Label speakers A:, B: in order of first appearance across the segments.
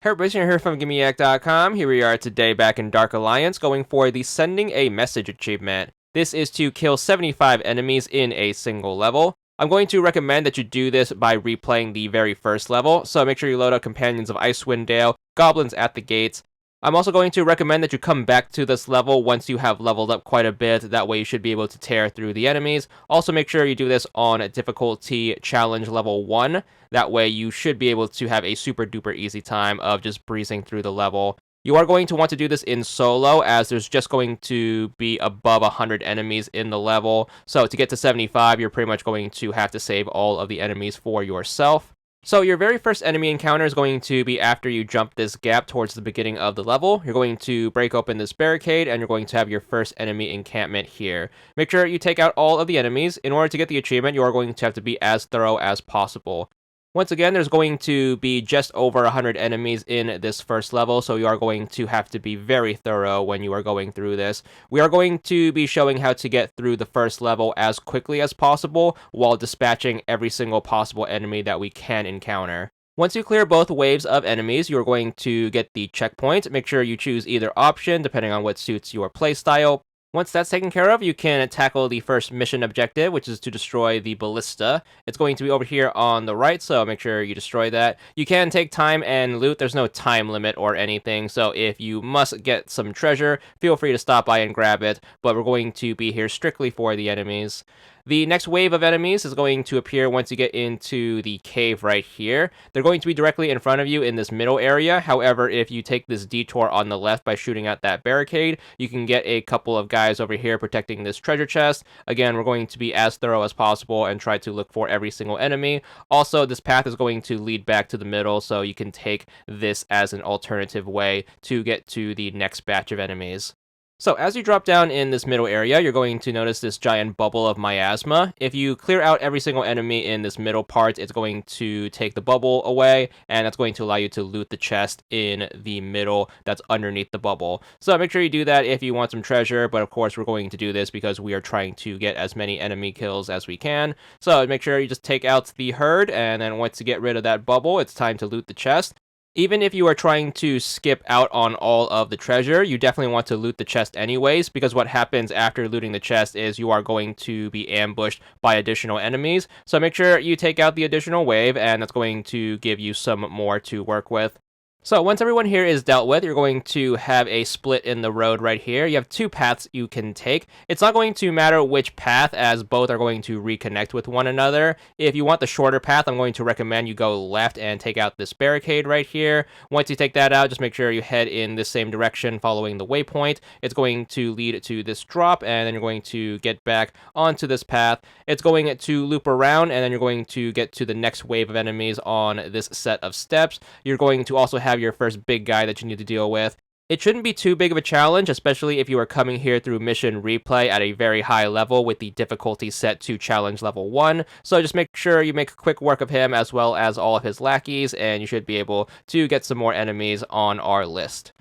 A: Kurt here from VidGamiac.com. Here we are today back in Dark Alliance going for the Sending a Message achievement. This is to kill 75 enemies in a single level. I'm going to recommend that you do this by replaying the very first level, so make sure you load up Companions of Icewind Dale, Goblins at the Gates. I'm also going to recommend that you come back to this level once you have leveled up quite a bit, that way you should be able to tear through the enemies. Also make sure you do this on difficulty challenge level 1, that way you should be able to have a super duper easy time of just breezing through the level. You are going to want to do this in solo, as there's just going to be above 100 enemies in the level, so to get to 75 you're pretty much going to have to save all of the enemies for yourself. So your very first enemy encounter is going to be after you jump this gap towards the beginning of the level. You're going to break open this barricade and you're going to have your first enemy encampment here. Make sure you take out all of the enemies. In order to get the achievement, you are going to have to be as thorough as possible. Once again, there's going to be just over 100 enemies in this first level, so you are going to have to be very thorough when you are going through this. We are going to be showing how to get through the first level as quickly as possible while dispatching every single possible enemy that we can encounter. Once you clear both waves of enemies, you're going to get the checkpoint. Make sure you choose either option depending on what suits your playstyle. Once that's taken care of, you can tackle the first mission objective, which is to destroy the ballista. It's going to be over here on the right, so make sure you destroy that. You can take time and loot. There's no time limit or anything, so if you must get some treasure, feel free to stop by and grab it, but we're going to be here strictly for the enemies. The next wave of enemies is going to appear once you get into the cave right here. They're going to be directly in front of you in this middle area. However, if you take this detour on the left by shooting at that barricade, you can get a couple of guys over here protecting this treasure chest. Again, we're going to be as thorough as possible and try to look for every single enemy. Also, this path is going to lead back to the middle, so you can take this as an alternative way to get to the next batch of enemies. So as you drop down in this middle area, you're going to notice this giant bubble of miasma. If you clear out every single enemy in this middle part, it's going to take the bubble away, and that's going to allow you to loot the chest in the middle that's underneath the bubble. So make sure you do that if you want some treasure, but of course we're going to do this because we are trying to get as many enemy kills as we can. So make sure you just take out the herd, and then once you get rid of that bubble, it's time to loot the chest. Even if you are trying to skip out on all of the treasure, you definitely want to loot the chest anyways, because what happens after looting the chest is you are going to be ambushed by additional enemies. So make sure you take out the additional wave, and that's going to give you some more to work with. So once everyone here is dealt with, you're going to have a split in the road right here. You have two paths you can take. It's not going to matter which path, as both are going to reconnect with one another. If you want the shorter path, I'm going to recommend you go left and take out this barricade right here. Once you take that out, just make sure you head in the same direction following the waypoint. It's going to lead to this drop, and then you're going to get back onto this path. It's going to loop around, and then you're going to get to the next wave of enemies on this set of steps. You're going to also have your first big guy that you need to deal with. It shouldn't be too big of a challenge, especially if you are coming here through mission replay at a very high level with the difficulty set to challenge level 1. So just make sure you make quick work of him as well as all of his lackeys, and you should be able to get some more enemies on our list.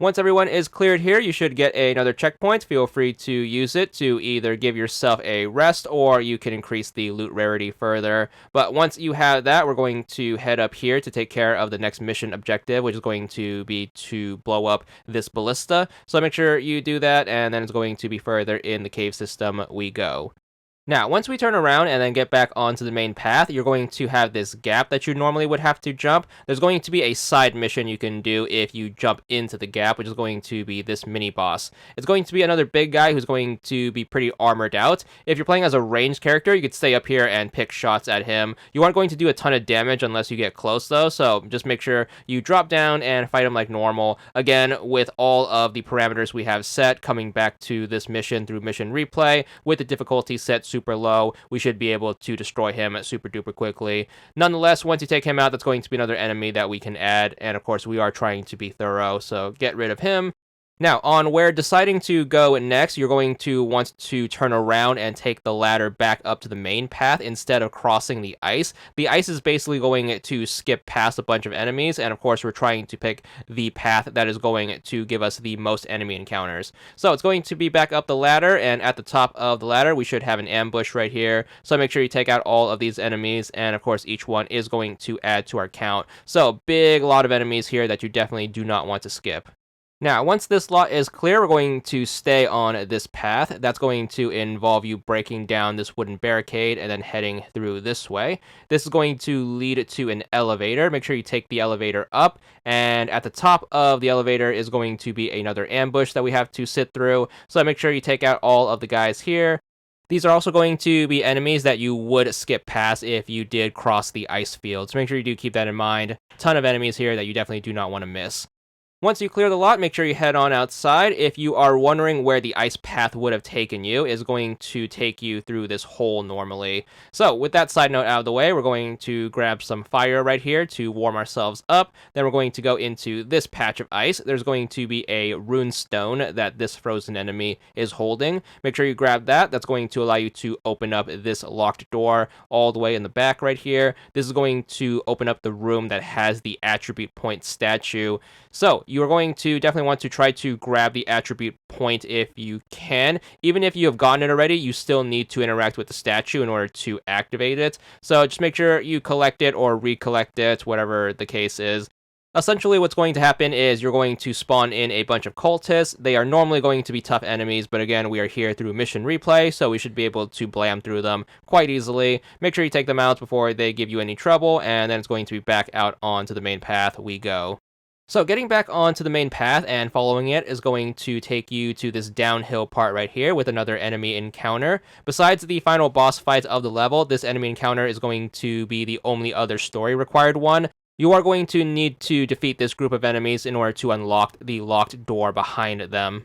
A: Once everyone is cleared here, you should get another checkpoint. Feel free to use it to either give yourself a rest, or you can increase the loot rarity further. But once you have that, we're going to head up here to take care of the next mission objective, which is going to be to blow up this ballista. So make sure you do that, and then it's going to be further in the cave system we go. Now, once we turn around and then get back onto the main path, you're going to have this gap that you normally would have to jump. There's going to be a side mission you can do if you jump into the gap, which is going to be this mini-boss. It's going to be another big guy who's going to be pretty armored out. If you're playing as a ranged character, you could stay up here and pick shots at him. You aren't going to do a ton of damage unless you get close, though, so just make sure you drop down and fight him like normal. Again, with all of the parameters we have set, coming back to this mission through mission replay, with the difficulty set super low, we should be able to destroy him super duper quickly. Nonetheless, once you take him out, that's going to be another enemy that we can add, and of course we are trying to be thorough, so get rid of him. Now, on where deciding to go next, you're going to want to turn around and take the ladder back up to the main path instead of crossing the ice. The ice is basically going to skip past a bunch of enemies, and of course, we're trying to pick the path that is going to give us the most enemy encounters. So it's going to be back up the ladder, and at the top of the ladder, we should have an ambush right here. So make sure you take out all of these enemies, and of course, each one is going to add to our count. So big lot of enemies here that you definitely do not want to skip. Now, once this lot is clear, we're going to stay on this path. That's going to involve you breaking down this wooden barricade and then heading through this way. This is going to lead to an elevator. Make sure you take the elevator up, and at the top of the elevator is going to be another ambush that we have to sit through. So make sure you take out all of the guys here. These are also going to be enemies that you would skip past if you did cross the ice field. So make sure you do keep that in mind. Ton of enemies here that you definitely do not want to miss. Once you clear the lot, make sure you head on outside. If you are wondering where the ice path would have taken you, it's going to take you through this hole normally. So with that side note out of the way, we're going to grab some fire right here to warm ourselves up. Then we're going to go into this patch of ice. There's going to be a rune stone that this frozen enemy is holding. Make sure you grab that. That's going to allow you to open up this locked door all the way in the back right here. This is going to open up the room that has the attribute point statue. So you are going to definitely want to try to grab the attribute point if you can. Even if you have gotten it already, you still need to interact with the statue in order to activate it. So just make sure you collect it or recollect it, whatever the case is. Essentially, what's going to happen is you're going to spawn in a bunch of cultists. They are normally going to be tough enemies, but again, we are here through mission replay, so we should be able to blam through them quite easily. Make sure you take them out before they give you any trouble, and then it's going to be back out onto the main path we go. So getting back onto the main path and following it is going to take you to this downhill part right here with another enemy encounter. Besides the final boss fight of the level, this enemy encounter is going to be the only other story required one. You are going to need to defeat this group of enemies in order to unlock the locked door behind them.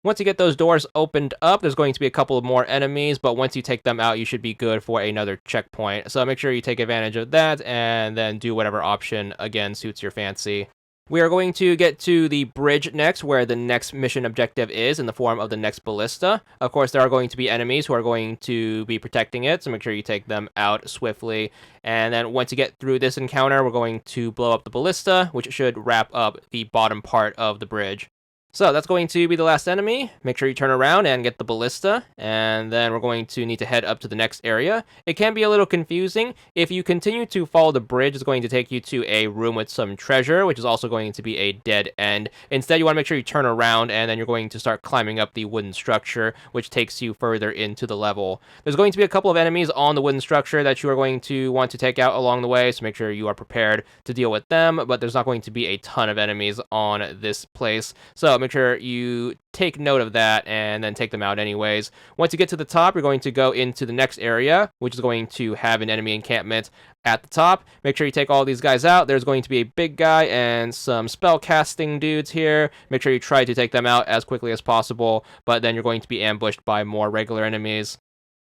A: Once you get those doors opened up, there's going to be a couple of more enemies, but once you take them out, you should be good for another checkpoint. So make sure you take advantage of that and then do whatever option, again, suits your fancy. We are going to get to the bridge next, where the next mission objective is in the form of the next ballista. Of course, there are going to be enemies who are going to be protecting it, so make sure you take them out swiftly. And then once you get through this encounter, we're going to blow up the ballista, which should wrap up the bottom part of the bridge. So that's going to be the last enemy. Make sure you turn around and get the ballista, and then we're going to need to head up to the next area. It can be a little confusing. If you continue to follow the bridge, it's going to take you to a room with some treasure, which is also going to be a dead end. Instead, you want to make sure you turn around, and then you're going to start climbing up the wooden structure, which takes you further into the level. There's going to be a couple of enemies on the wooden structure that you are going to want to take out along the way, so make sure you are prepared to deal with them, but there's not going to be a ton of enemies on this place. So make sure you take note of that and then take them out anyways. Once you get to the top, you're going to go into the next area, which is going to have an enemy encampment at the top. Make sure you take all these guys out. There's going to be a big guy and some spell casting dudes here. Make sure you try to take them out as quickly as possible, but then you're going to be ambushed by more regular enemies.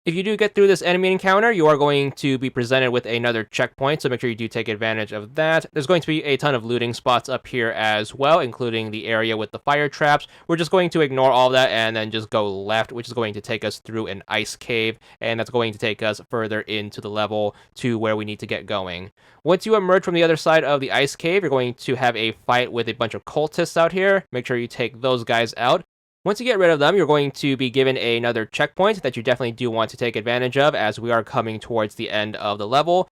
A: If you do get through this enemy encounter, you are going to be presented with another checkpoint, so make sure you do take advantage of that. There's going to be a ton of looting spots up here as well, including the area with the fire traps. We're just going to ignore all that and then just go left, which is going to take us through an ice cave, and that's going to take us further into the level to where we need to get going. Once you emerge from the other side of the ice cave, you're going to have a fight with a bunch of cultists out here. Make sure you take those guys out. Once you get rid of them, you're going to be given another checkpoint that you definitely do want to take advantage of, as we are coming towards the end of the level.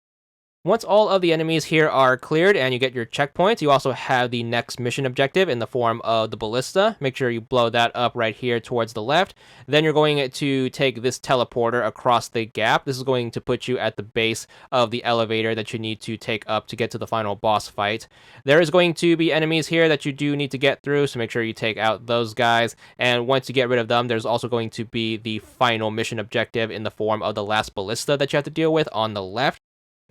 A: Once all of the enemies here are cleared and you get your checkpoints, you also have the next mission objective in the form of the ballista. Make sure you blow that up right here towards the left. Then you're going to take this teleporter across the gap. This is going to put you at the base of the elevator that you need to take up to get to the final boss fight. There is going to be enemies here that you do need to get through, so make sure you take out those guys. And once you get rid of them, there's also going to be the final mission objective in the form of the last ballista that you have to deal with on the left.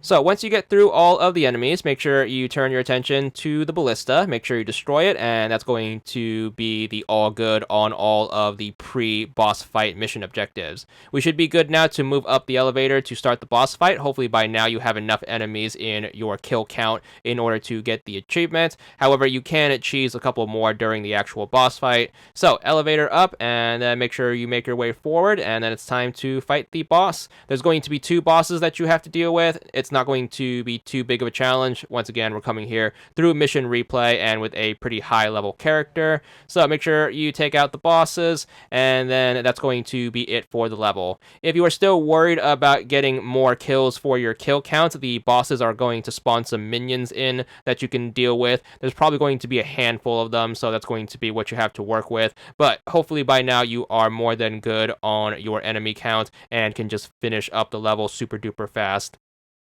A: So once you get through all of the enemies, make sure you turn your attention to the ballista, make sure you destroy it, and that's going to be the all good on all of the pre-boss fight mission objectives. We should be good now to move up the elevator to start the boss fight. Hopefully by now you have enough enemies in your kill count in order to get the achievement. However, you can cheese a couple more during the actual boss fight. So elevator up, and then make sure you make your way forward, and then it's time to fight the boss. There's going to be 2 bosses that you have to deal with. It's not going to be too big of a challenge. Once again, we're coming here through mission replay and with a pretty high level character. So make sure you take out the bosses, and then that's going to be it for the level. If you are still worried about getting more kills for your kill count, the bosses are going to spawn some minions in that you can deal with. There's probably going to be a handful of them, so that's going to be what you have to work with. But hopefully by now you are more than good on your enemy count and can just finish up the level super duper fast.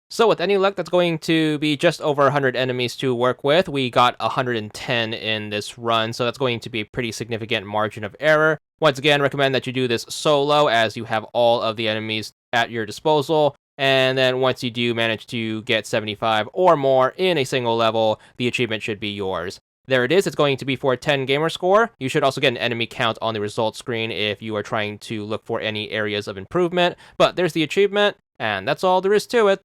A: So with any luck, that's going to be just over 100 enemies to work with. We got 110 in this run, so that's going to be a pretty significant margin of error. Once again, recommend that you do this solo as you have all of the enemies at your disposal. And then once you do manage to get 75 or more in a single level, the achievement should be yours. There it is. It's going to be for a 10 gamer score. You should also get an enemy count on the results screen if you are trying to look for any areas of improvement. But there's the achievement, and that's all there is to it.